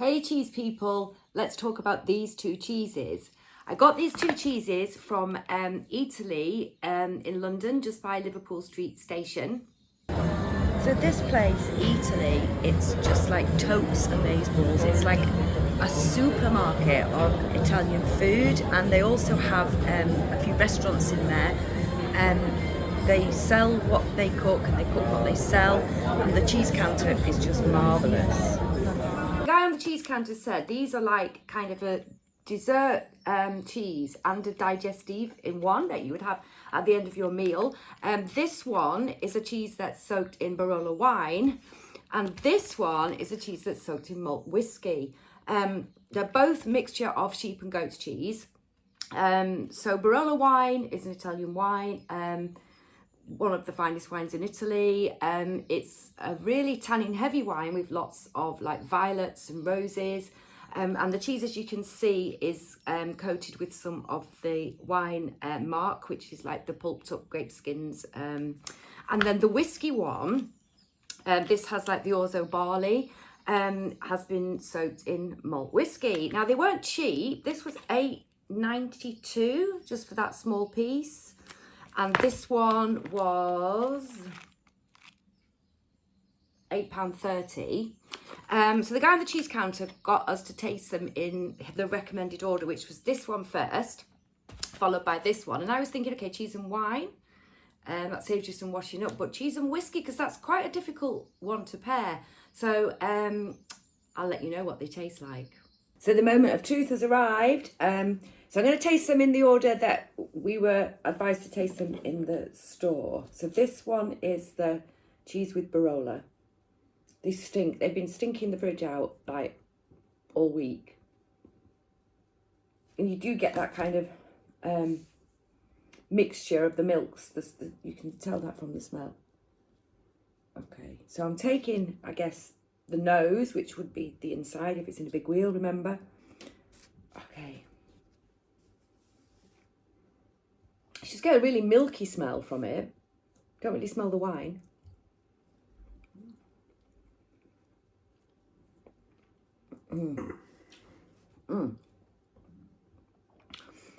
Hey cheese people, let's talk about these two cheeses. I got these two cheeses from Italy in London, just by Liverpool Street Station. So this place, Italy, it's just like totes amazeballs. It's like a supermarket of Italian food, and they also have a few restaurants in there. They sell what they cook and they cook what they sell, and the cheese counter is just marvellous. The guy on the cheese counter said these are like kind of a dessert cheese and a digestive in one that you would have at the end of your meal. This one is a cheese that's soaked in Barola wine, and this one is a cheese that's soaked in malt whiskey. They're both mixture of sheep and goat's cheese. So Barola wine is an Italian wine, one of the finest wines in Italy. It's a really tannin heavy wine with lots of like violets and roses. And the cheese, as you can see, is coated with some of the wine marc, which is like the pulped up grape skins. And then the whiskey one, this has like the orzo barley, has been soaked in malt whiskey. Now, they weren't cheap. This was £8.92 just for that small piece. And this one was £8.30. So the guy on the cheese counter got us to taste them in the recommended order, which was this one first, followed by this one. And I was thinking, okay, cheese and wine, that saves you some washing up, but cheese and whiskey, because that's quite a difficult one to pair. So I'll let you know what they taste like. So the moment of truth has arrived. So I'm going to taste them in the order that we were advised to taste them in the store. So this one is the cheese with Barola. They stink. They've been stinking the fridge out like all week. And you do get that kind of mixture of the milks. You can tell that from the smell. Okay, so I'm taking, I guess, the nose, which would be the inside if it's in a big wheel, remember? Okay. I just get a really milky smell from it. Don't really smell the wine.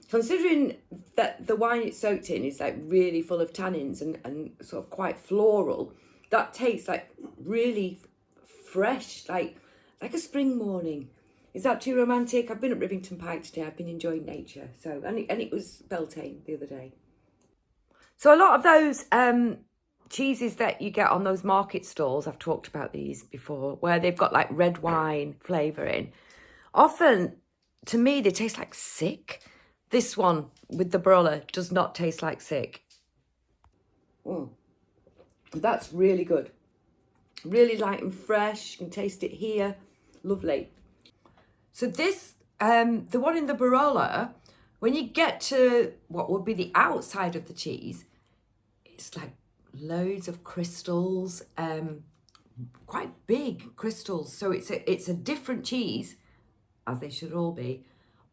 Considering that the wine it's soaked in is like really full of tannins and sort of quite floral, that tastes like really fresh, like a spring morning. Is that too romantic? I've been at Rivington Pike today. I've been enjoying nature. So and it was Beltane the other day. So a lot of those cheeses that you get on those market stalls, I've talked about these before, where they've got like red wine flavour in. Often, to me, they taste like sick. This one with the Barola does not taste like sick. That's really good. Really light and fresh. You can taste it here. Lovely. So this, the one in the Barola, when you get to what would be the outside of the cheese, it's like loads of crystals, quite big crystals. So it's a different cheese, as they should all be,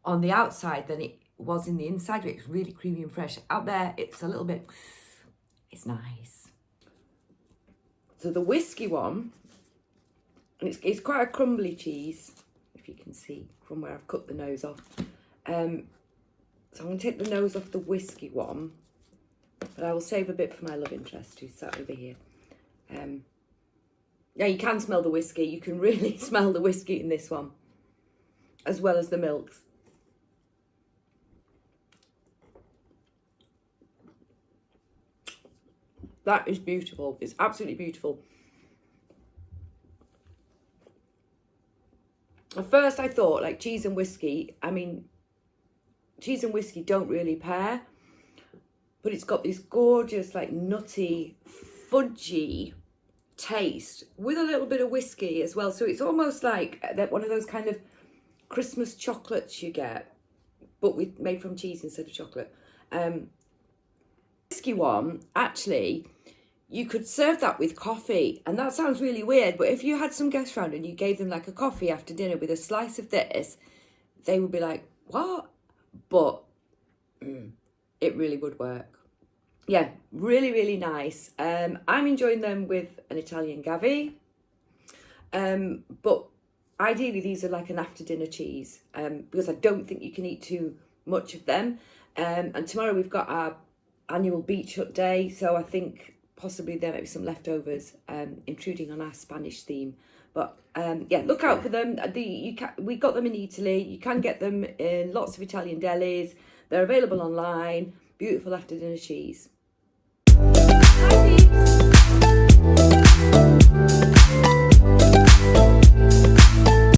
on the outside than it was in the inside. It's really creamy and fresh. Out there, it's a little bit, it's nice. So the whiskey one, and it's quite a crumbly cheese, if you can see from where I've cut the nose off. So I'm going to take the nose off the whiskey one, but I will save a bit for my love interest who's sat over here. Yeah, you can smell the whiskey. You can really smell the whiskey in this one, as well as the milks. That is beautiful. It's absolutely beautiful. At first I thought like cheese and whiskey, I mean, cheese and whiskey don't really pair, but it's got this gorgeous like nutty, fudgy taste with a little bit of whiskey as well. So it's almost like that one of those kind of Christmas chocolates you get, but made from cheese instead of chocolate. Whiskey one, actually, you could serve that with coffee, and that sounds really weird, but if you had some guests round and you gave them like a coffee after dinner with a slice of this, they would be like, what? But it really would work. Yeah, really, really nice. I'm enjoying them with an Italian Gavi, but ideally these are like an after dinner cheese, because I don't think you can eat too much of them. And tomorrow we've got our annual beach hut day, so I think possibly there might be some leftovers, intruding on our Spanish theme. But yeah, look out for them. We got them in Italy. You can get them in lots of Italian delis. They're available online. Beautiful after dinner cheese. Hi, peeps.